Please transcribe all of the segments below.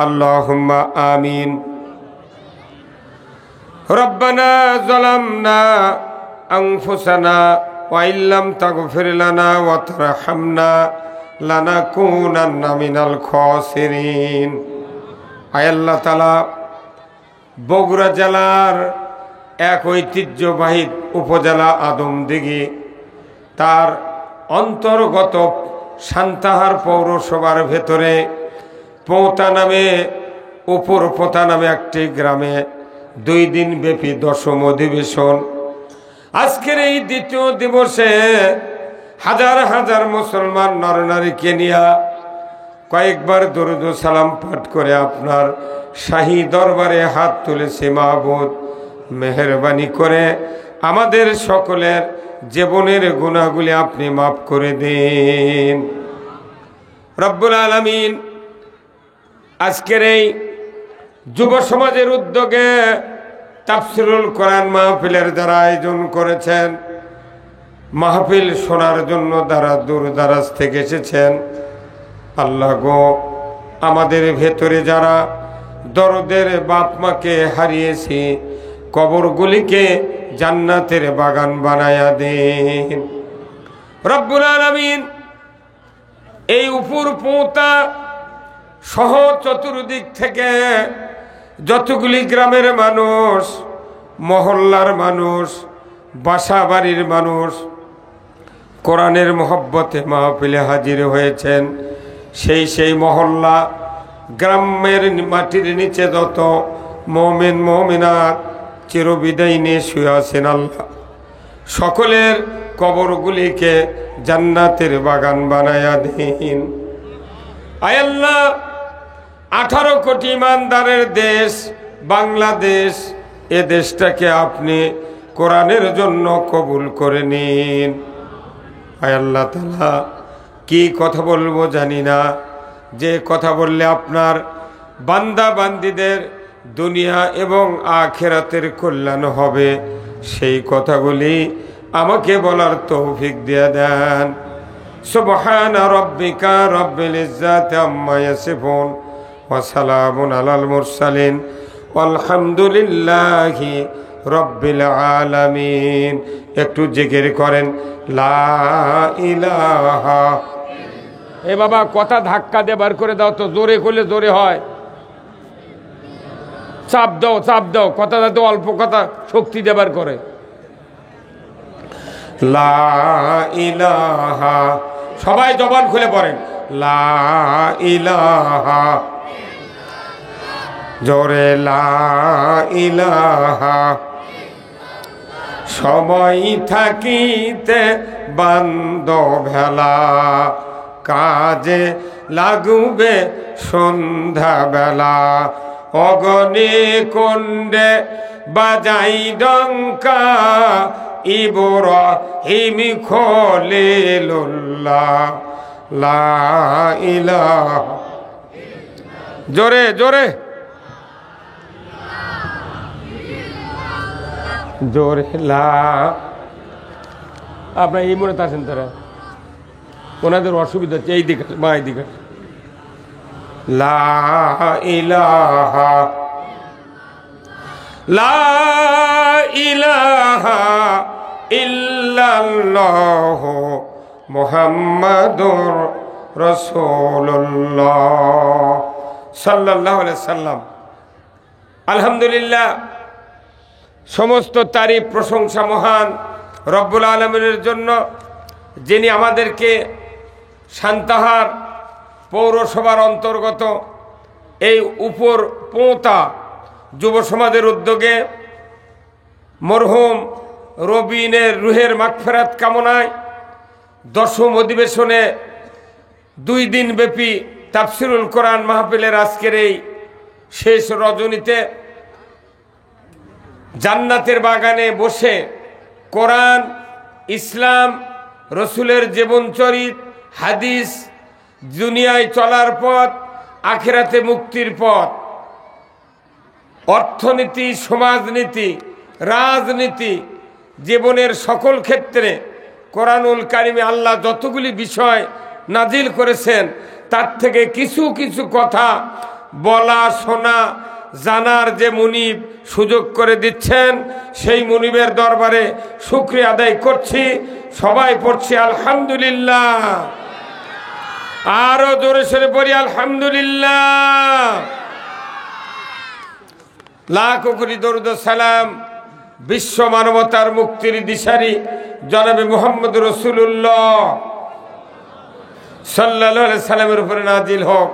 আল্লাহুম্মা আমিন। রব্বানা যালামনা আনফুসানা ওয়া ইল্লাম তাগফির লানা ওয়া তারহামনা লানাকুনান্না মিনাল খাসিরিন। আয় আল্লাহ তাআলা, বগুড়া জেলার এক ঐতিহ্যবাহী উপজেলা আদমদিঘি, তার অন্তর্গত সান্তাহার পৌরসভার ভেতরে পোঁতা নামে উপর পোঁতা নামে একটি গ্রামে 2 দিন ব্যাপী 10ম অধিবেশন। আজকের এই দ্বিতীয় দিবসে হাজার হাজার মুসলমান নরনারীকে নিয়ে কয়েকবার দরুদ ও সালাম পাঠ করে আপনার শাহী দরবারে হাত তুলেছে। মাবুদ, মেহেরবানি করে আমাদের সকলের জীবনের গুনাহগুলি আপনি মাফ করে দিন রব্বুল আলামিন। আজকের এই যুব সমাজের উদ্যোগে তাফসিরুল কোরআন মাহফিলের যারা আয়োজন করেছেন, মাহফিল শোনার জন্য যারা দূর দারাজ থেকে এসেছেন, আল্লাহ গো, আমাদের ভেতরে যারা দরদের বাপ মাকে হারিয়েছি, কবরগুলিকে জান্নাতের বাগান বানায়া দিন রব্বুল আলামিন। এই উপর পোঁতা সহ চতুর্দিক থেকে যতগুলি গ্রামের মানুষ, মহল্লার মানুষ, বাসা বাড়ির মানুষ কোরআনের মহব্বতে মাহফিলে হাজির হয়েছেন, সেই মহল্লা গ্রামের মাটির নিচে যত মুমিন মুমিনাত চিরবিদায় নিয়ে শুয়ে আছেন, আল্লাহ সকলের কবরগুলিকে জান্নাতের বাগান বানায়া দিন। আয় আল্লাহ, 18 কোটি ইমানদারের দেশ বাংলাদেশ, এ দেশটাকে আপনি কোরআনের জন্য কবুল করে নিন। আয় আল্লাহ তাআলা, কি কথা বলবো জানি না, যে কথা বললে আপনার বান্দা বান্দীদের দুনিয়া এবং আখিরাতের কল্যাণ হবে, সেই কথাগুলি আমাকে বলার তৌফিক দিয়ে দেন। সুবহানা রাব্বিকা রাব্বিল ইজ্জাতি আম্মা ইয়াসিফুন ওয়া সালামুন আলাল মুরসালিন ওয়ালহামদুলিল্লাহি রাব্বিল আলামিন। একটু জিকির করেন লা ইলাহা। এ বাবা, কথা ধাক্কা দিয়ে বার করে দাও তো, জোরে করলে জোরে হয়। চাপ দাও, কথা যাতে অল্প কথা শক্তি দেবার করে। লা ইলাহা, সবাই জবান খুলে পড়েন লা ইলাহা, জোরে লা ইলাহা। সময় থাকিতে বান্ধব ভেলা, কাজে লাগবে সন্ধ্যা বেলা। অগণে কুণ্ডে বাজাই ডঙ্কা, ইব্রাহিম খলিলুল্লাহ। লা ইলাহা, জোরে জোরে জোরে লা। আপনার এই মনে আছেন তারা, ওনাদের অসুবিধা হচ্ছে, এই দিকে মা, এই দিকে। লা ইলাহা, লা ইলাহা ইল্লাল্লাহ মুহাম্মাদুর রাসূলুল্লাহ সাল্লাল্লাহু আলাইহি সাল্লাম। আলহামদুলিল্লাহ, সমস্ত তারিফ প্রশংসা মহান রব্বুল আলামিনের জন্য, যিনি আমাদেরকে সান্তাহার পৌরসভার অন্তর্গত এই উপর পোঁতা যুব সমাজের উদ্যোগে মরহুম রবিনের রুহের মাগফিরাত কামনায় 10ম অধিবেশনে 2 দিন ব্যাপী তাফসিরুল কোরআন মাহফিলের আজকের এই শেষ রজনীতে জান্নাতের বাগানে বসে কোরআন, ইসলাম, রসুলের জীবনচরিত, হাদিস, দুনিয়ায় চলার পথ, আখিরাতে মুক্তির পথ, অর্থনীতি, সমাজনীতি, রাজনীতি, জীবনের সকল ক্ষেত্রে কোরআনুল কারিমে আল্লাহ যতগুলি বিষয় নাজিল করেছেন, তার থেকে কিছু কিছু কথা বলা শোনা জানার যে মুনিব সুযোগ করে দিচ্ছেন, সেই মুনিবের দরবারে শুকরিয়া আদায় করছি। সবাই পড়ছি আলহামদুলিল্লাহ। আরো জোরে সরে পড়ি আলহামদুলিল্লাহ। লাখ কোটি দরুদ সালাম বিশ্ব মানবতার মুক্তির দিশারি জনাবে মুহাম্মদ রাসূলুল্লাহ সাল্লাল্লাহু আলাইহি সাল্লামের উপরে নাজিল হোক,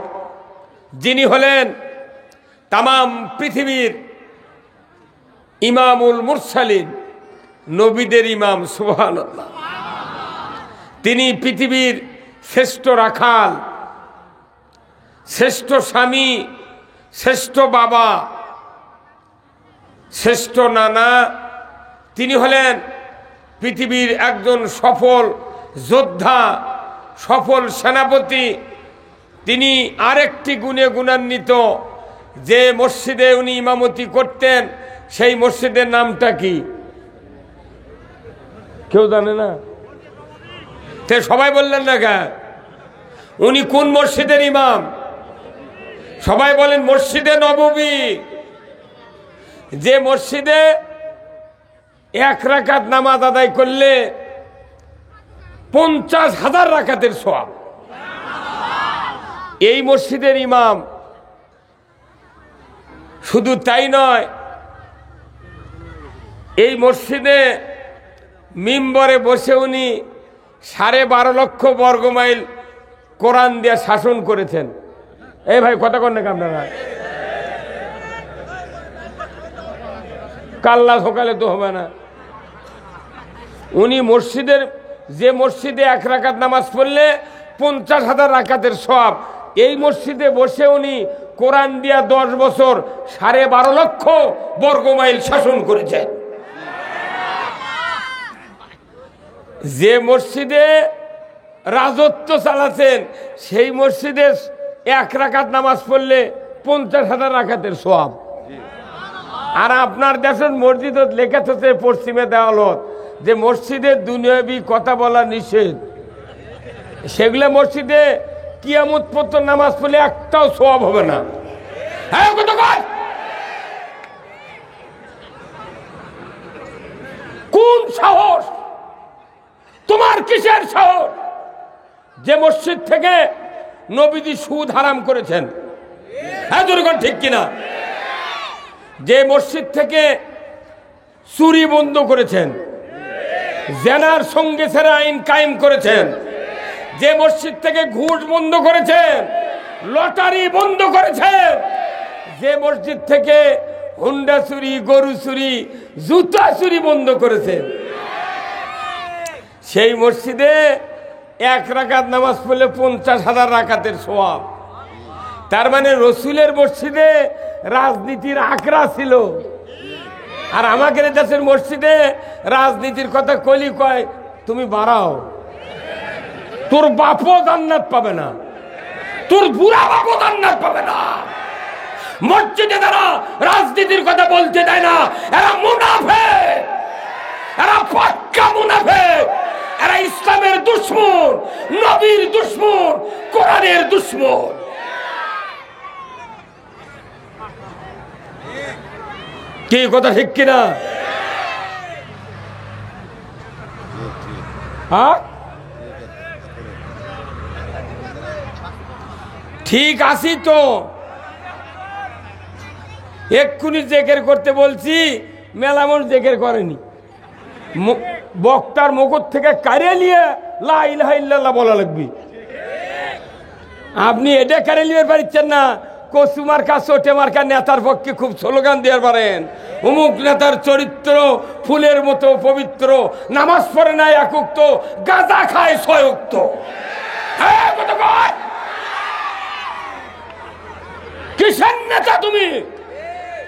যিনি হলেন তামাম পৃথিবীর ইমামুল মুরসালিন, নবীদের ইমাম। সুবহানাল্লাহ। তিনি পৃথিবীর শ্রেষ্ঠ রাখাল, শ্রেষ্ঠ স্বামী, শ্রেষ্ঠ বাবা, শ্রেষ্ঠ নানা। তিনি হলেন পৃথিবীর একজন সফল যোদ্ধা, সফল সেনাপতি। তিনি আরেকটি গুণে গুণান্বিত। যে মসজিদে উনি ইমামতি করতেন সেই মসজিদের নামটা কি কেউ জানে না? তে সবাই বললেন না কেন? উনি কোন মসজিদের ইমাম? সবাই বলেন মসজিদে নববী। যে মসজিদে 1 রাকাত নামাজ আদায় করলে 50,000 রাকাতের সওয়াব। এই মসজিদের ইমাম। শুধু তাই নয়, এই মসজিদে মিম্বরে বসে উনি 12.5 লক্ষ বর্গমাইল কোরআন দিয়ে শাসন করেছেন। এই ভাই কথা কন নাকি আপনারা? কাল্লা সকালে তো হবে না। উনি মসজিদের, যে মসজিদে 1 রাকাত নামাজ পড়লে 50,000 রাকাতের সওয়াব, এই মসজিদে বসে উনি কোরআন দিয়া 10 বছর 12.5 লক্ষ বর্গমাইল শাসন করেছেন। যে মসজিদে রাজত্ব চালাচ্ছেন সেই মসজিদে 1 রাকাত নামাজ পড়লে 50,000 রাকাতের সওয়াব। আর আপনার দেশের মসজিদ লেখা থাকে পশ্চিমে দেওয়ালত যে মসজিদে দুনিয়াবি কথা বলা নিষেধ। সেগুলো মসজিদে কিয়ামত পর্যন্ত নামাজ পড়লে একটাও সওয়াব হবে না। কোন সাহস তোমার? কিসের সাহস? যে মসজিদ থেকে নবীজি সুদ হারাম করেছেন, হ্যাঁ জনগণ ঠিক কিনা? যে মসজিদ থেকে চুরি বন্ধ করেছেন, জেনার সঙ্গে সেরা আইন কায়েম করেছেন, যে মসজিদ থেকে ঘুষ বন্ধ করেছেন, লটারি বন্ধ করেছেন, যে মসজিদ থেকে হুন্ডা চুরি, গরু চুরি, জুতা চুরি বন্ধ করেছেন, সেই মসজিদে 1 রাকাত নামাজ পড়লে 50,000 রাকাতের সওয়াব। তার মানে রসুলের মসজিদে রাজনীতির আখড়া ছিল। আর আমাদের দেশের মসজিদে রাজনীতির কথা কলি কয় তুমি বাড়াও, তোর বাপও জান্নাত পাবে না, তোর বুড়া বাপও জান্নাত পাবে না। মসজিদে যারা রাজনীতির কথা বলতে দেয় না, এরা মুনাফিক, এরা পাক্কা মুনাফিক, এরা ইসলামের দুশমন, নবীর দুশমন, কোরআনের দুশমন। কি কথা ঠিক কিনা? হ্যাঁ ঠিক আছি তো। এক্ষুনি জেকের করতে বলছি, মেলামন জেকের করেনি। বক্তার মুকুট থেকে কারে নিয়ে লা ইলাহা ইল্লাল্লাহ বলা লাগবে। আপনি এটা কারে নিয়ে পারছেন না। কচু মার্কা চটে মার্কা নেতার পক্ষে খুব স্লোগান দিয়ে পারেন, অমুক নেতার চরিত্র ফুলের মতো পবিত্র, নামাজ পড়ে নাই একুক্ত, গাঁজা খায় 6 উক্ত। কিসের নেতা তুমি?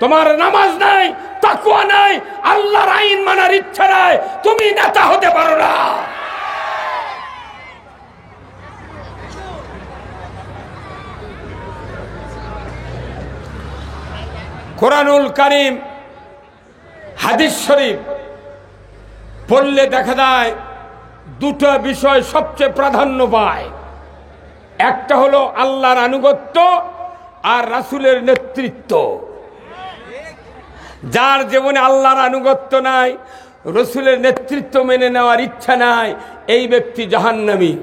তোমার নামাজ নাই, তাকওয়া নাই, আল্লাহর আইন মানার ইচ্ছা নাই, তুমি নেতা হতে পারো না। কোরআনুল কারীম, হাদিস শরীফ পড়লে দেখা যায় 2টা বিষয় সবচেয়ে প্রাধান্য পায়। একটা হলো আল্লাহর আনুগত্য, আর রাসূলের নেতৃত্ব। যার জীবনে আল্লাহর আনুগত্য নাই, রসুলের নেতৃত্ব মেনে নেওয়ার ইচ্ছা নাই, এই ব্যক্তি জাহান্নামী।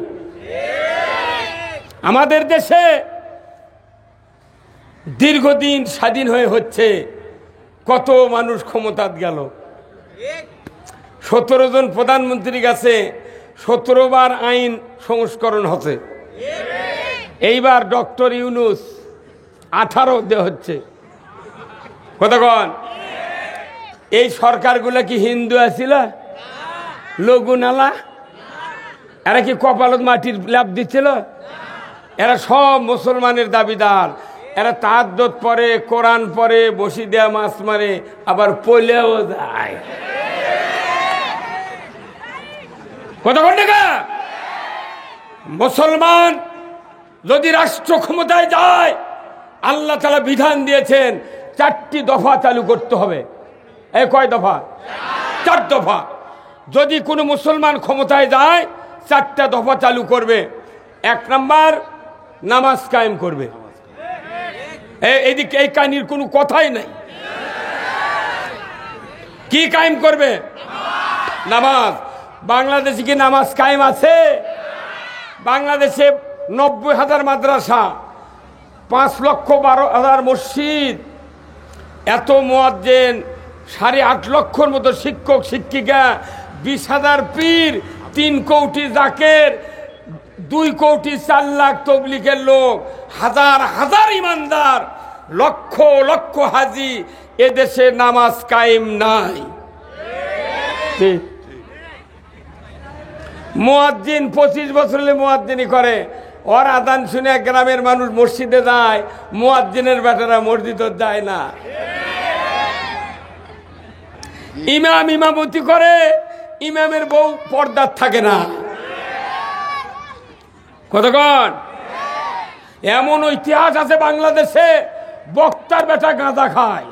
আমাদের দেশে দীর্ঘদিন স্বাধীন হচ্ছে, কত মানুষ ক্ষমতায় গেল। 17 জন প্রধানমন্ত্রী গেছে, 17 বার আইন সংস্করণ হচ্ছে। এইবার ডক্টর ইউনূস 18 দেওয়া হচ্ছে। কতক্ষণ? এই সরকারগুলো কি হিন্দু আছিল? লঘুনালা? এরা কি কপালত মাটির ল্যাপ দিচ্ছিল? এরা সব মুসলমানের দাবিদার। এরা তাহাজ্জুদ পড়ে, কোরআন পড়ে, বসি দেয়া মাছ মারে, আবার পলেও যায়। কতক্ষণ টাকা? মুসলমান যদি রাষ্ট্র ক্ষমতায় যায়, আল্লাহ তাআলা বিধান দিয়েছেন 4টি দফা চালু করতে হবে। এই কয় দফা? 4 দফা। যদি কোনো মুসলমান ক্ষমতায় যায়, 4টা দফা চালু করবে। 1 নাম্বার, নামাজ কায়েম করবে। এইদিকে এই কাহিনীর কোনো কথাই নাই। কি কায়েম করবে? নামাজ। বাংলাদেশে কি নামাজ কায়েম আছে? বাংলাদেশে 90,000 মাদ্রাসা, 5,12,000 মসজিদ, এত মুয়াজ্জিন, 8.5 লক্ষর মতো শিক্ষক শিক্ষিকা, 20,000 পীর, 3 কোটি জাকের, 2 কোটি 4 লাখ তবলিগের লোক, হাজার হাজার ইমানদার, লক্ষ লক্ষ হাজি। এদেশে নামাজ কায়েম নাই। মুয়াজ্জিন 25 বছর হলে মুয়াজ্জিনি করে, ওর আদান শুনে গ্রামের মানুষ মসজিদে যায়, মুয়াজ্জিনের বেটারা মসজিদে যায় না। ইমাম ইমামতি করে, ইমামের বউ পর্দার থাকে না। কতক্ষণ? এমন ইতিহাস আছে বাংলাদেশে, বক্তার বেটা গাঁজা খায়।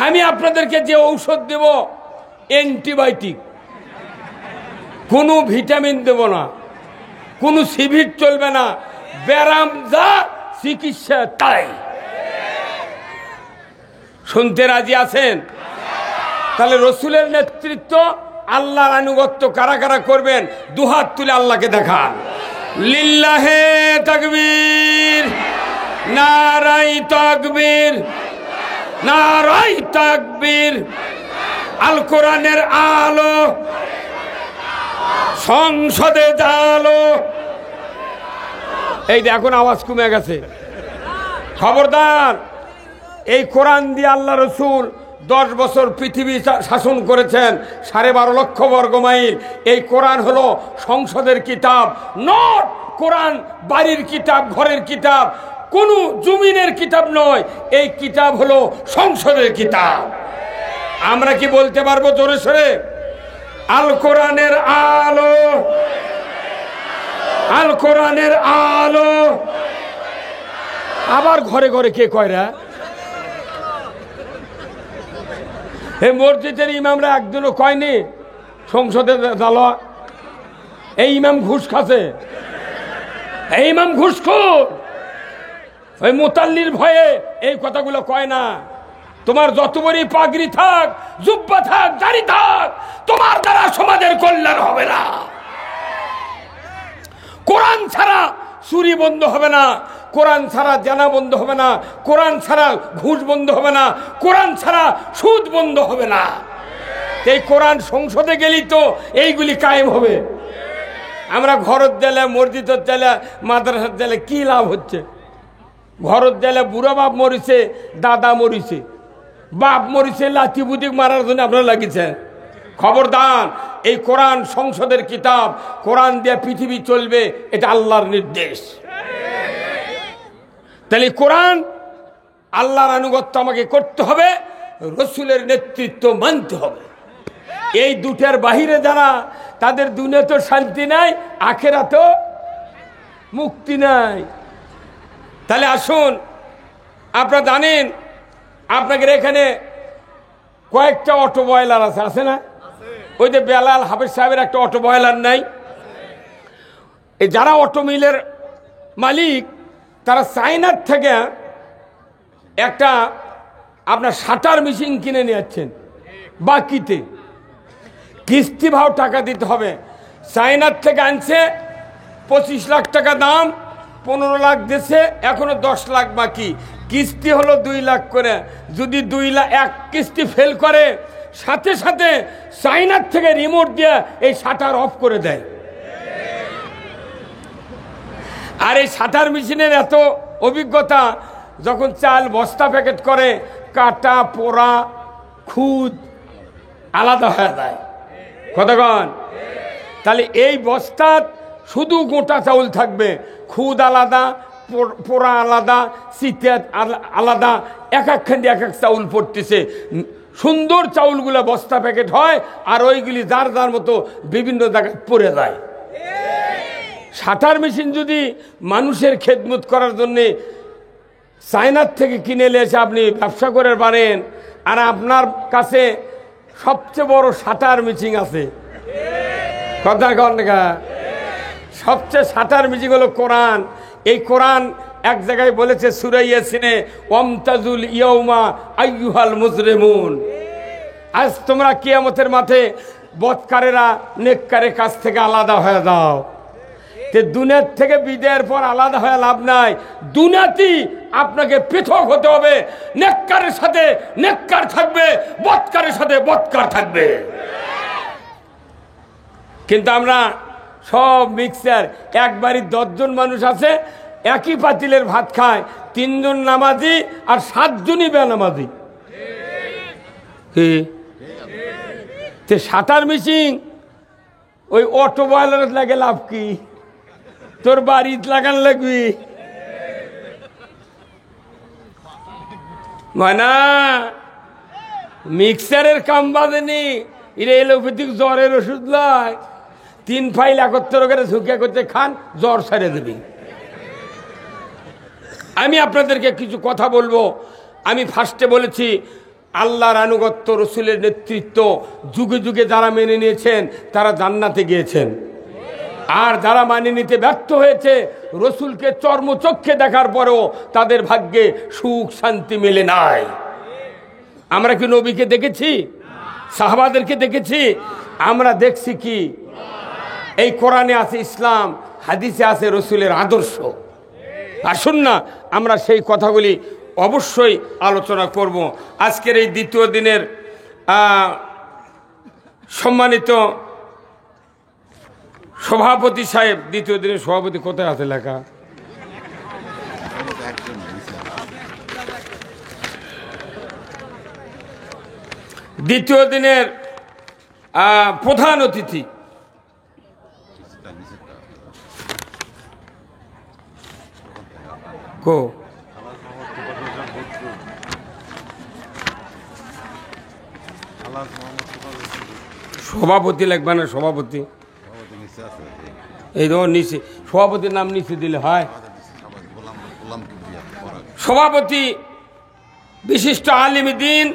আমি আপনাদেরকে যে ঔষধ দেব, অ্যান্টিবায়োটিক, কোনো ভিটামিন দেব না, কোনো সিভিট চলবে না। ব্যারাম যা, চিকিৎসা তাই। শুনতে রাজি আছেন? তাহলে রসুলের নেতৃত্ব, আল্লাহর আনুগত্য কারা কারা করবেন? দুহাত তুলে আল্লাহকে দেখান। লিল্লাহে তাকবীর, নারাই তাকবীর, নারাই তাকবীর। আল কোরআনের আলো, সংসদে জালো। এই এখন আওয়াজ কমে গেছে। খবরদার, এই কোরআন দিয়ে আল্লাহ রসুল 10 বছর পৃথিবী শাসন করেছেন, 12.5 লক্ষ বর্গমাইল। এই কোরআন হলো সংসদের কিতাব, নট কোরআন বাড়ির কিতাব, ঘরের কিতাব, কোনো জমিনের কিতাব নয়। এই কিতাব হলো সংসদের কিতাব। আমরা কি বলতে পারবো জোরে সোরে? আল কোরআনের আলো, আল কোরআনের আলো। আবার ঘরে ঘরে কে কয়রা? এই মসজিদের ইমামরা একদিনও কয়নি সংসদে জালো। এই ইমাম ঘুষ খাচ্ছে, এই ইমাম ঘুষখোর। ওই মুতাল্লির ভয়ে এই কথাগুলো কয় না। তোমার যত বড়ই পাগড়ি থাক, জুব্বা থাক, দাড়ি থাক, তোমার দ্বারা সমাজের কল্যাণ হবে না। কোরআন ছাড়া চুরি বন্ধ হবে না, কোরআন ছাড়া জানা বন্ধ হবে না, কোরআন ছাড়া ঘুষ বন্ধ হবে না, কোরআন ছাড়া সুদ বন্ধ হবে না। এই কোরআন সংসদে গেলেই তো এইগুলি কায়েম হবে। আমরা ঘরত দিলে, মসজিদত দিলে, মাদ্রাসার দিলে কি লাভ হচ্ছে? ঘরত দিলে বুড়া বাপ মরিছে, দাদা মরিছে, বাপ মরিছে, লাঠি বুদ্ধি মারার জন্য আপনারা লাগিয়েছে। খবরদার, এই কোরআন সংসদের কিতাব, কোরআন দিয়ে পৃথিবী চলবে, এটা আল্লাহর নির্দেশ। তাহলে কোরআন, আল্লাহর আনুগত্য আমাকে করতে হবে, রসুলের নেতৃত্ব মানতে হবে। এই দুটার বাহিরে যারা, তাদের দুনিয়াতেও শান্তি নাই, আখেরাতেও মুক্তি নাই। তাহলে আসুন, আপনারা জানেন আপনাদের এখানে কয়েকটা অটো বয়লার আছে, আছে না? ওই যে বেলাল হাফেজ সাহেবের একটা অটো বয়লার নাই? এই যারা অটোমিলের মালিক তারা চায়নার থেকে একটা আপনার শাটার মেশিন কিনে নিয়ে যাচ্ছেন বাকিতে, কিস্তি ভাও টাকা দিতে হবে। চায়নার থেকে আনছে 25 লাখ টাকা দাম, 15 লাখ দিয়েছে, এখনো 10 লাখ বাকি, কিস্তি হলো 2 লাখ করে। যদি 2 লাখ এক কিস্তি ফেল করে সাথে সাথে চায়নার থেকে রিমোট দিয়ে এই শাটার অফ করে দেয়। আর এই শাটার মেশিনের এত অভিজ্ঞতা, যখন চাল বস্তা প্যাকেট করে কাটা পোড়া খুদ আলাদা হয়ে যায়। কতক্ষণ? তাহলে এই বস্তাত শুধু গোটা চাউল থাকবে, খুদ আলাদা, পোড়া আলাদা, শীতের আলাদা, এক একখান্ডি এক এক চাউল পড়তেছে। সুন্দর চাউলগুলো বস্তা প্যাকেট হয়, আর ওইগুলি যার যার মতো বিভিন্ন জায়গায় পড়ে যায়। শাটার মেশিন যদি মানুষের খেদমত করার জন্যে চায়নার থেকে কিনে এসে আপনি ব্যবসা করে পারেন, আর আপনার কাছে সবচেয়ে বড় শাটার মেশিন আছে, কথা কন না, সবচেয়ে শাটার মেশিন হলো কোরআন। এই কোরআন এক জায়গায় বলেছে সূরা ইয়াসিনে, ওয়ামতাজুল ইয়াউমা আইয়ুহাল মুজরিমুন, আজ তোমরা কিয়ামতের মাঠে বদকারেরা নেককারের কাছ থেকে আলাদা হয়ে যাও। দুনিয়ার থেকে বিদায়ের পর আলাদা হয়ে লাভ নাই, দুনিয়াতেই আপনাকে পৃথক হতে হবে। নেককারের সাথে নেককার থাকবে, বদকারের সাথে বদকার থাকবে। কিন্তু আমরা সব মিক্সার, এক বাড়ির 10 জন মানুষ আছে, একই পাতিলের ভাত খায়, 3 জন নামাজি আর 7 জনই বেনামাজি। কি শাটার মেশিন ওই অটো বয়লার লাগে লাভ কি? তোর বাড়িত লাগান লাগবি মানে মিক্সারের কাম বাজেনি। এটা এলোপ্যাথিক জ্বরের ওষুধ লয়, 3 ফাইল একত্র করে ঝুঁকে করতে খান, জ্বর ছেড়ে দেবে। আমি আপনাদেরকে কিছু কথা বলবো। আমি ফার্স্টে বলেছি আল্লাহর আনুগত্য, রসুলের নেতৃত্ব যুগে যুগে যারা মেনে নিয়েছেন তারা জান্নাতে গিয়েছেন, আর যারা মানে নিতে ব্যর্থ হয়েছে রসুলকে চর্মচক্ষে দেখার পরেও তাদের ভাগ্যে সুখ শান্তি মেলে নাই। আমরা কি নবীকে দেখেছি? সাহাবাদেরকে দেখেছি? আমরা দেখছি কি? এই কোরআনে আছে ইসলাম, হাদিসে আছে রসুলের আদর্শ। আসুন না আমরা সেই কথাগুলি অবশ্যই আলোচনা করব। আজকের এই দ্বিতীয় দিনের সম্মানিত সভাপতি সাহেব, দ্বিতীয় দিনের সভাপতি কোথায় আছে লেখা? দ্বিতীয় দিনের প্রধান অতিথি কো? সভাপতি লাগবে না? সভাপতি এই ধর নিচে, সভাপতির নাম নিচে দিলে হয়। সভাপতি বিশিষ্ট আলিম দ্বীন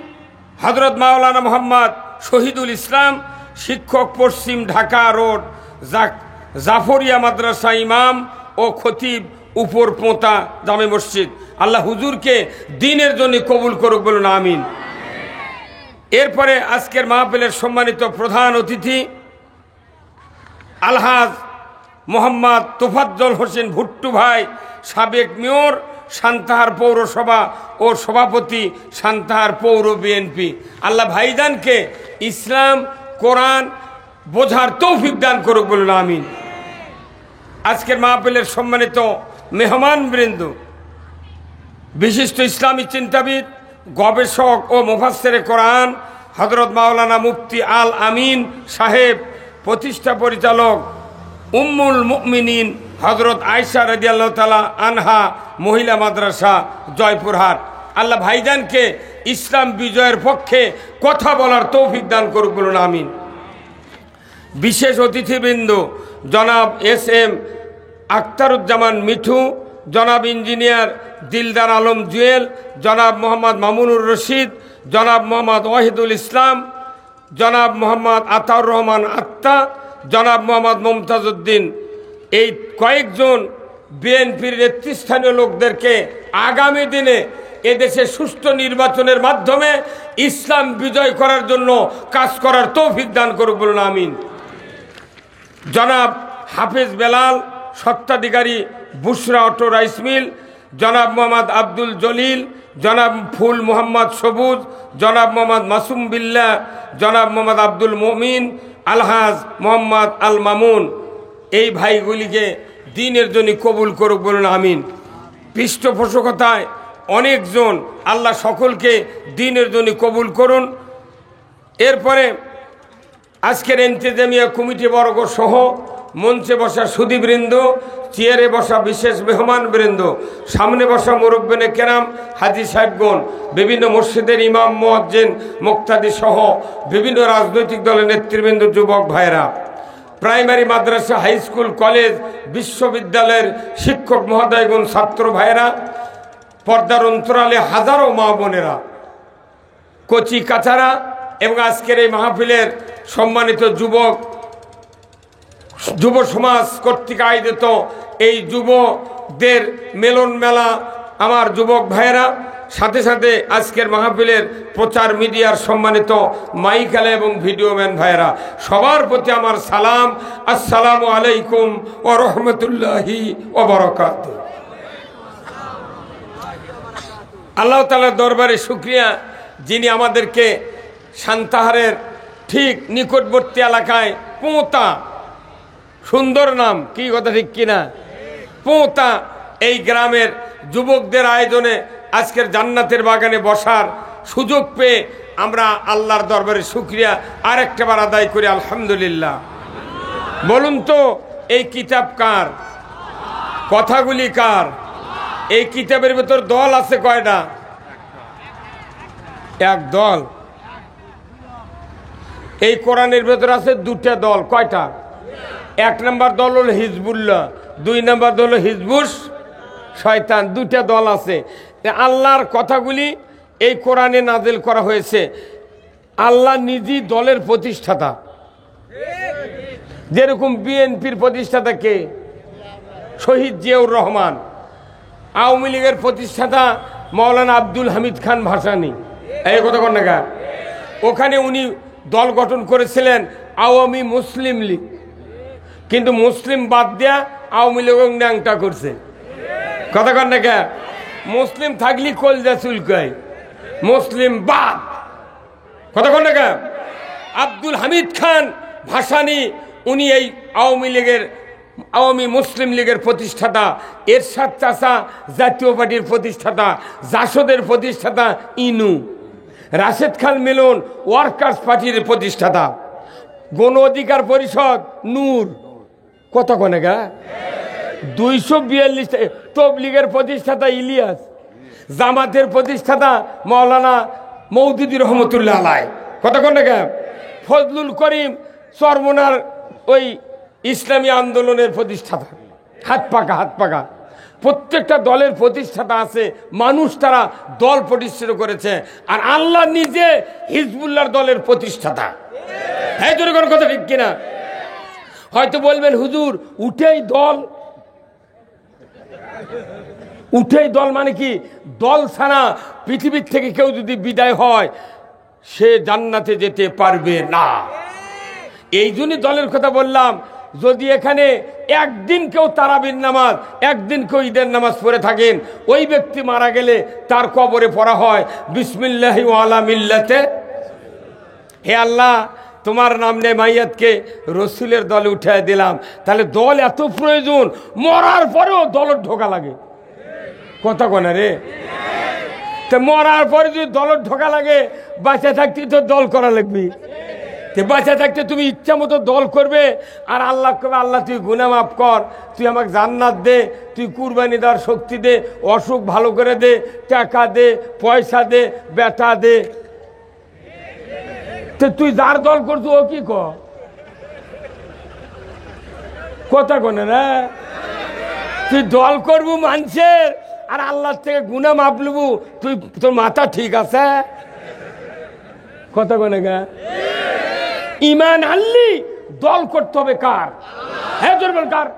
হযরত মাওলানা মোহাম্মদ শহীদুল ইসলাম, শিক্ষক, পশ্চিম ঢাকা রোড জাফরিয়া মাদ্রাসা ইমাম ও খতিব, উপর পোঁতা জামে মসজিদ। আল্লাহ হুজুরকে দ্বীনের জন্য কবুল করুক, বলুন আমিন। এরপরে আজকের মাহফিলের সম্মানিত প্রধান অতিথি আলহাজ মোহাম্মদ তোফাজ্জল হোসেন ভুট্টু ভাই, সাবেক মেয়র, সান্তাহার পৌরসভা ও সভাপতি সান্তাহার পৌর বিএনপি। আল্লাহ ভাইজানকে ইসলাম কোরআন বোঝার তৌফিক দান করুক, বলুন আমিন। আজকের মাহফিলের সম্মানিত মেহমানবৃন্দ, বিশিষ্ট ইসলামী চিন্তাবিদ, গবেষক ও মুফাসসিরে কোরআন হযরত মাওলানা মুফতি আল আমিন সাহেব, প্রতিষ্ঠা পরিচালক উম্মুল মুমিনিন হযরত আয়েশা রাদিয়াল্লাহু তাআলা আনহা মহিলা মাদ্রাসা জয়পুরহাট। আল্লাহ ভাইজানকে ইসলাম বিজয়ের পক্ষে কথা বলার তৌফিক দান করুক, বলুন আমিন। বিশেষ অতিথিবৃন্দ জনাব এস.এম. আখতারুজ্জামান মিঠু, জনাব ইঞ্জিনিয়ার দিলদার আলম জুয়েল, জনাব মোহাম্মদ মামুনুর রশিদ, জনাব মোহাম্মদ ওয়াহিদুল ইসলাম, জনাব মোহাম্মদ আতাউর রহমান আত্তা, জনাব মোহাম্মদ মুমতাজউদ্দিন এই কয়েকজন বিএনপির নেতৃস্থানীয় লোকদেরকে আগামী দিনে এদেশে সুষ্ঠু নির্বাচনের মাধ্যমে ইসলাম বিজয় করার জন্য কাজ করার তৌফিক দান করুক, বলুন আমিন। জনাব হাফেজ বেলাল, স্বত্বাধিকারী বুশরা অটো রাইস মিল, জনাব মোহাম্মদ আব্দুল জলিল, জনাব ফুল মোহাম্মদ সবুজ, জনাব মোহাম্মদ মাসুম বিল্লাহ, জনাব মোহাম্মদ আব্দুল মমিন, আলহাজ মোহাম্মদ আল মামুন, এই ভাইগুলিকে দ্বীনের জন্য কবুল করুক, বলুন আমিন। পৃষ্ঠপোষকতায় অনেকজন, আল্লাহ সকলকে দ্বীনের জন্য কবুল করুন। এরপরে আজকের ইন্তেজামিয়া কমিটি বর্গ সহ মঞ্চে বসা সুধীবৃন্দ, চেয়ারে বসা বিশেষ মেহমানবৃন্দ, সামনে বসা মুরব্বিনে কেরাম, হাজী সাহেবগণ, বিভিন্ন মসজিদের ইমাম মুয়াজ্জিন মুক্তাদি সহ বিভিন্ন রাজনৈতিক দলের নেতৃবৃন্দ, যুবক ভাইরা, প্রাইমারি মাদ্রাসা, হাই স্কুল, কলেজ, বিশ্ববিদ্যালয়ের শিক্ষক মহোদয়গণ, ছাত্র ভাইরা, পর্দার অন্তরালে হাজারো মা বোনেরা, কচি কাচারা এবং আজকের এই মাহফিলের সম্মানিত যুব সমাজ কর্তৃক আয়োজিত এই যুবকদের মিলন মেলা, আমার যুবক ভাইয়েরা, সাথে সাথে আজকের মাহফিলের প্রচার মিডিয়ার সম্মানিত মাইকালে এবং ভিডিওম্যান ভাইয়েরা, সবার প্রতি আমার সালাম, আসসালামু আলাইকুম ওয়া রাহমাতুল্লাহি ওয়া বারাকাতুহু। আল্লাহ তাআলার দরবারে শুকরিয়া, যিনি আমাদেরকে সান্তাহারের ঠিক নিকটবর্তী এলাকায় পোঁতা, সুন্দর নাম, কি কথা ঠিক কিনা, পোঁতা, এই গ্রামের যুবকদের আয়োজনে আজকের জান্নাতের বাগানে বসার সুযোগ পেয়ে আমরা আল্লাহর দরবারে শুকরিয়া আরেকটাবার আদায় করি, আলহামদুলিল্লাহ। বলুন তো, এই কিতাব কার? কথাগুলি কার? এই কিতাবের ভেতর দল আছে কয়টা? এক দল। এই কোরআনের ভেতর আছে দুটা দল। কয়টা? এক নম্বর দল হল হিজবুল্লাহ, দুই নম্বর দল হল হিজবুস শয়তান। দুটা দল আছে। আল্লাহর কথাগুলি এই কোরআনে নাজিল করা হয়েছে। আল্লাহ নিজেই দলের প্রতিষ্ঠাতা। যেরকম বিএনপির প্রতিষ্ঠাতা কে? শহীদ জিয়াউর রহমান। আওয়ামী লীগের প্রতিষ্ঠাতা মাওলানা আব্দুল হামিদ খান ভাসানী। এই কথা কন না, ওখানে উনি দল গঠন করেছিলেন আওয়ামী মুসলিম লীগ, কিন্তু মুসলিম বাদ দেয়া আওয়ামী লীগ ন্যাংটা করছে। কথা কন না, মুসলিম থাকলে কলজা চুলকায়, মুসলিম বাদ। কথা কন না। আব্দুল হামিদ খান ভাসানী উনি এই আওয়ামী মুসলিম লীগের প্রতিষ্ঠাতা, এরশাদ চাচা জাতীয় পার্টির প্রতিষ্ঠাতা, জাসদের প্রতিষ্ঠাতা ইনু, রাশেদ খান মিলন ওয়ার্কার্স পার্টির প্রতিষ্ঠাতা, গণ অধিকার পরিষদ নূর। কত কনে গা 242 তবলিগের প্রতিষ্ঠাতা ইলিয়াস, জামাতের প্রতিষ্ঠাতা মাওলানা মওদুদি রহমতুল্লাহ আলাই। কত কনে গা ফজলুল করিম চরমনার ওই ইসলামী আন্দোলনের প্রতিষ্ঠাতা। হাত পাকা প্রত্যেকটা দলের প্রতিষ্ঠাতা আছে, মানুষ তারা দল প্রতিষ্ঠিত করেছে। আর আল্লাহ নিজে হিজবুল্লাহর দলের প্রতিষ্ঠাতা। হ্যাঁ, তোর কোনো কথা ঠিক কিনা? হয়তো বলবেন হুজুর উঠেই দল মানে কি? দল ছাড়া পৃথিবীর থেকে কেউ যদি বিদায় হয় সে জান্নাতে যেতে পারবে না। এই জন্যই দলের কথা বললাম। যদি এখানে একদিন কেউ তারাবির নামাজ, একদিন কেউ ঈদের নামাজ পড়ে থাকেন, ওই ব্যক্তি মারা গেলে তার কবরে পড়া হয় বিসমিল্লাহি ওয়া আলা মিল্লাতে। হে আল্লাহ, তোমার নাম নে মাইয়াতকে রসুলের দলে উঠায় দিলাম। তাহলে দল এত প্রয়োজন, মরার পরেও দলের ঢোকা লাগে। কথা কনে রে? তো মরার পরে যদি দলের ঢোকা লাগে, বাঁচা থাকতে তো দল করা লাগবে। বাঁচা থাকতে তুমি ইচ্ছা মতো দল করবে, আর আল্লাহ কবে আল্লাহ তুই গুনাহ মাফ কর, তুই আমাকে জান্নাত দে, তুই কুরবানি দেওয়ার শক্তি দে, অসুখ ভালো করে দে, টাকা দে, পয়সা দে, বেটা দে। তুই যার দল করছো ও কি কথা কনে না? তুই দল করবো মানুষের, আর আল্লাহর থেকে গুনাহ মাফ লবু, তুই তোর মাথা ঠিক আছে? কথা কনে গা? ইমান আনলি দল করতে হবে কার? হ্যাঁ, তোর কার?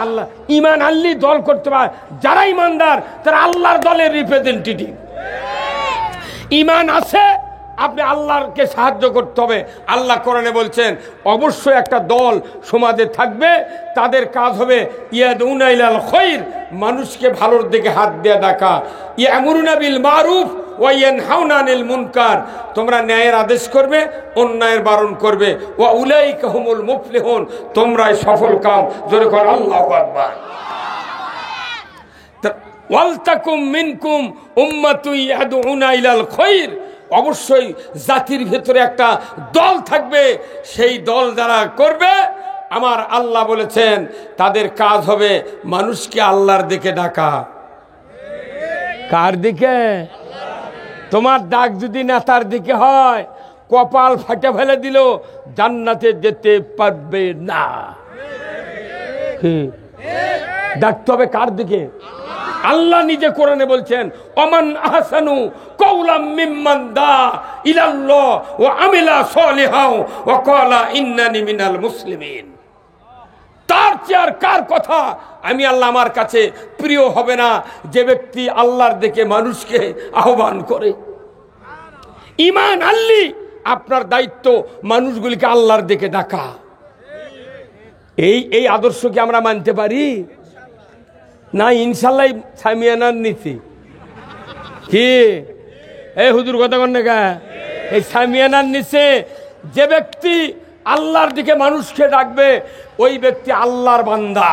আল্লাহ ইমান আনলি দল করতে পারে। যারা ইমানদার তারা আল্লাহর দলের রিপ্রেজেন্টেটিভ। ইমান আছে, আপনি আল্লাহকে সাহায্য করতে হবে। আল্লাহ কোরআনে বলছেন অবশ্যই একটা দল সমাজে থাকবে, তাদের কাজ হবে ইয়াদউনা ইলাল খায়র, মানুষকে ভালোর দিকে হাত দিয়ে ডাকা। ইয়ামুরুনা বিল মারুফ ওয়া ইয়ানহাউনা আনিল মুনকার, তোমরা ন্যায়ের আদেশ করবে, অন্যায়ের বারণ করবে। ওয়া উলাইকা হুমুল মুফলিহুন, তোমরাই সফল কাম। জোরে কর আল্লাহু আকবার। ওয়ালতাকুম মিনকুম উম্মাতুন ইয়াদউনা ইলাল খায়র, অবশ্যই জাতির ভেতরে একটা দল থাকবে, সেই দল যারা করবে আমার আল্লাহ বলেছেন তাদের কাজ হবে মানুষকে আল্লাহর দিকে ডাকা। কার দিকে? তোমার ডাক যদি নেতার দিকে হয়, কপাল ফাটে ফেলে দিল, জান্নাতে যেতে পারবে না। ডাকতে হবে কার দিকে? আল্লাহ নিজে কোরআনে বলছেন ওমান আহসানু কাওলাম মিম্মান দা ইলাল্লাহ ওয়া আমিলা সলিহাও ওয়া ক্বালা ইন্নানি মিনাল মুসলিমিন। তার চেয়ে কার কথা আমি আল্লাহ আমার কাছে প্রিয় হবে না, যে ব্যক্তি আল্লাহর দিকে মানুষকে আহ্বান করে। ঈমান আনলি আপনার দায়িত্ব মানুষগুলিকে আল্লাহর দিকে ডাকা। এই আদর্শ কি আমরা মানতে পারি না? ইনশাল্লাহ সামিয়ানার নীতি কি এই হুজুর কথা কন না, এই সামিয়ানার নিচে যে ব্যক্তি আল্লাহর দিকে মানুষকে ডাকবে ওই ব্যক্তি আল্লাহর বান্দা।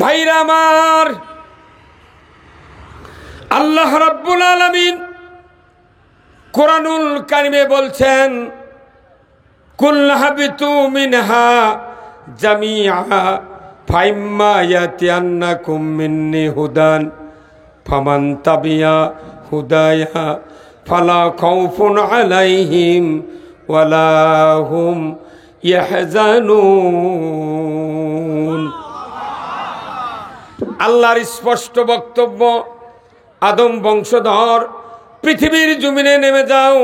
ভাইরা আমার, আল্লাহ রাব্বুল আলামিন কোরআনুল কারিমে বলছেন কুল হাবিতু মিনহা জামিআ ফাইম্মা ইয়াতিয়ান্নাকুম মিন্নি হুদান ফামান তাবিয়া হুদায়া ফালা খাউফুন আলাইহিম ওয়ালা হুম ইয়াহজানুন। আল্লাহর স্পষ্ট বক্তব্য, আদম বংশধর পৃথিবীর জমিনে নেমে যাও,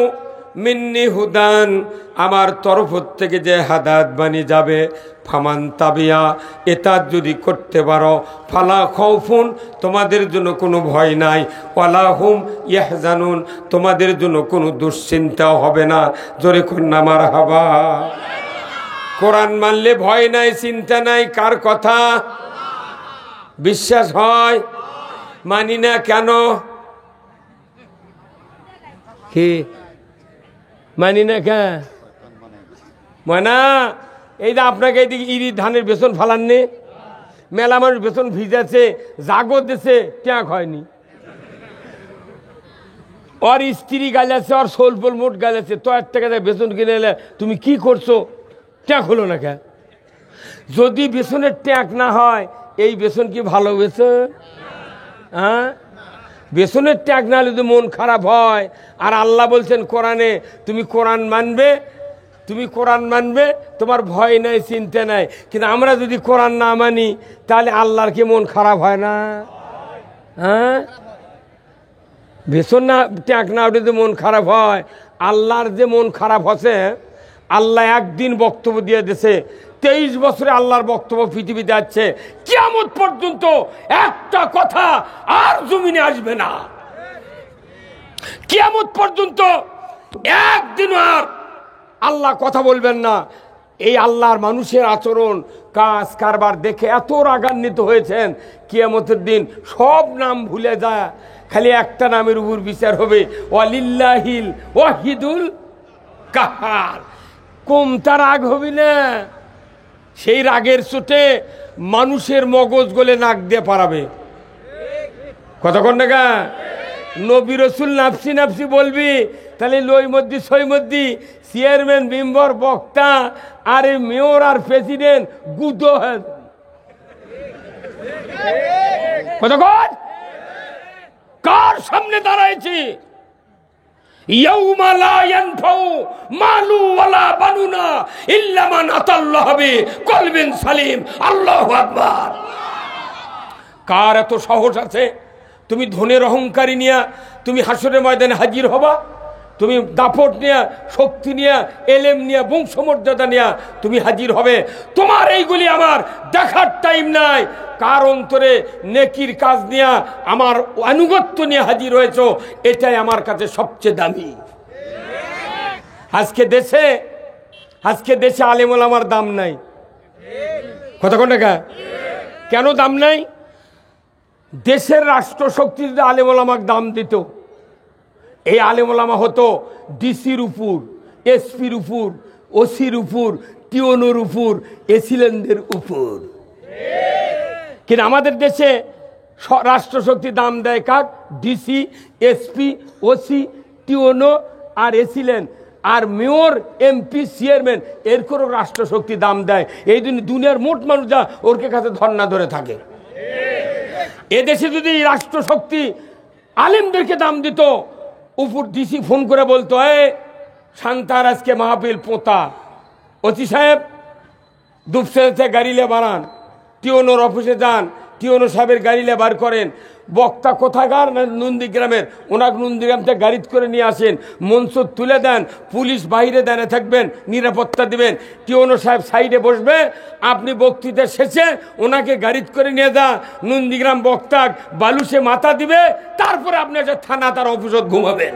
মিন্নি হুদান আমার তরফ থেকে যে হাদায়াত বানি যাবে, ফামান তাবিয়া এটা যদি করতে পারো, ফালা খাউফুন তোমাদের জন্য কোনো ভয় নাই, ওয়ালা হুম ইয়াহজানুন তোমাদের জন্য কোনো দুশ্চিন্তা হবে না। জোরে কন্যা মারহাবা। কোরআন মানলে ভয় নাই, চিন্তা নাই। কার কথা বিশ্বাস হয়? মানি না কেন? কি মানি না কেন? মানা এই যে আপনাকে এইদিকে ইরি ধানের বেসন ফালাননি, মেলা মানুষ বেসন ভিজাছে, জাগো দেশে ট্যাঁক হয়নি, ওর স্ত্রী গালাছে, ওর সোলপোল মোট গালাছে, তো এর থেকে বেসন কিনে এলে তুমি কি করছো, ট্যাঁক হলো না কেন? যদি বেসনের ট্যাঁক না হয় এই বেসন কি ভালো বেসন? হ্যাঁ, বেসনের ট্যাগ না হলে যদি মন খারাপ হয়। আর আল্লাহ বলছেন কোরআনে তুমি কোরআন মানবে, তুমি কোরআন মানবে, তোমার ভয় নাই, চিন্তা নাই। কিন্তু আমরা যদি কোরআন না মানি তাহলে আল্লাহর কি মন খারাপ হয় না? হ্যাঁ, বেসন না ট্যাগ না উঠে যদি মন খারাপ হয়, আল্লাহর যে মন খারাপ হচ্ছে। আল্লাহ একদিন বক্তব্য দিয়ে দিয়েছে, 23 বছরে আল্লাহর বক্তব্য পৃথিবীতে আছে, কিয়ামত পর্যন্ত একটা কথা আর জমিনে আসবে না। কিয়ামত পর্যন্ত একদিন আর আল্লাহ কথা বলবেন না। এই আল্লাহর মানুষের আচরণ, কাজ কারবার দেখে এত রাগান্বিত হয়েছেন, কিয়ামতের দিন সব নাম ভুলে যায়, খালি একটা নামের উপর বিচার হবে, ওয়ালিল্লাহিল ওয়াহিদুল কাহার। কমতা রাগ হবি না, সেই রাগের চোটে মানুষের মগজ গলে নাক দিয়ে পারাবে। কতক্ষণ টাকা নবী রসুল নাফসি নাফসি বলবি, তাহলে লই মধ্যে সই মধ্যে চেয়ারম্যান মেম্বার বক্তা আর এই মেয়র আর প্রেসিডেন্ট গুদো। কতক্ষণ কার সামনে দাঁড়াইছি? ইয়াউমা লা ইয়ানফাউ মালু ওয়ালা বানুনা ইল্লা মান আতাল্লাহ বিকলবিন সালিম। আল্লাহু আকবার। কার এত সাহস আছে তুমি ধনের অহংকারী নিয়া তুমি হাসরের ময়দানে হাজির হবা? তুমি দাপট নিয়ে, শক্তি নিয়ে, এলেম নিয়ে, বংশমর্যাদা নিয়ে তুমি হাজির হবে। তোমার এইগুলি আমার দেখার টাইম নাই। কার অন্তরে নেকির কাজ নিয়ে, আমার আনুগত্য নিয়ে হাজির হয়েছ, এটাই আমার কাছে সবচেয়ে দামি। আজকে দেশে আলেম ওলামার দাম নাই। কথা কোন টাকা? কেন দাম নাই? দেশের রাষ্ট্রশক্তি যদি আলেম ওলামাকে দাম দিত, এই আলেম ওলামা হতো ডিসির উপর, এসপির উপর, ওসির উপর, টিওনোর উপর, এসিলেন্ডের উপর। কিন্তু আমাদের দেশে রাষ্ট্রশক্তি দাম দেয় কাক? ডিসি, এসপি, ওসি, টিওনো আর এসিলেন্ড আর মেয়র, এমপি, চেয়ারম্যান, এর করেও রাষ্ট্রশক্তি দাম দেয়। এই জন্য দুনিয়ার মোট মানুষ যা ওর কাছে ধর্ণা ধরে থাকে। এদেশে যদি রাষ্ট্রশক্তি আলেমদেরকে দাম দিত, উপর ডিসি ফোন করে বলতো, শান্তার আজকে মাহফিল পোতা, ওসি সাহেব দুপসেতে গাড়িলে বানান, টিওনোর অফিসে যান, টিওনো সাহেবের গাড়িলে বার করেন, বক্তা কোথাকার না নন্দীগ্রামের, ওনাকে নন্দীগ্রাম থেকে গাড়িতে করে নিয়ে আসেন, মঞ্চ তুলে দেন, পুলিশ বাইরে দাঁড়িয়ে থাকবেন, নিরাপত্তা দিবেন, টিওনো সাহেব সাইডে বসবে, আপনি বক্তৃতা শেষে ওনাকে গাড়িতে করে নিয়ে যান, নন্দীগ্রাম বক্তা বালুসে মাথা দিবে, তারপরে আপনি একটা থানা তার অফিসত ঘুমাবেন।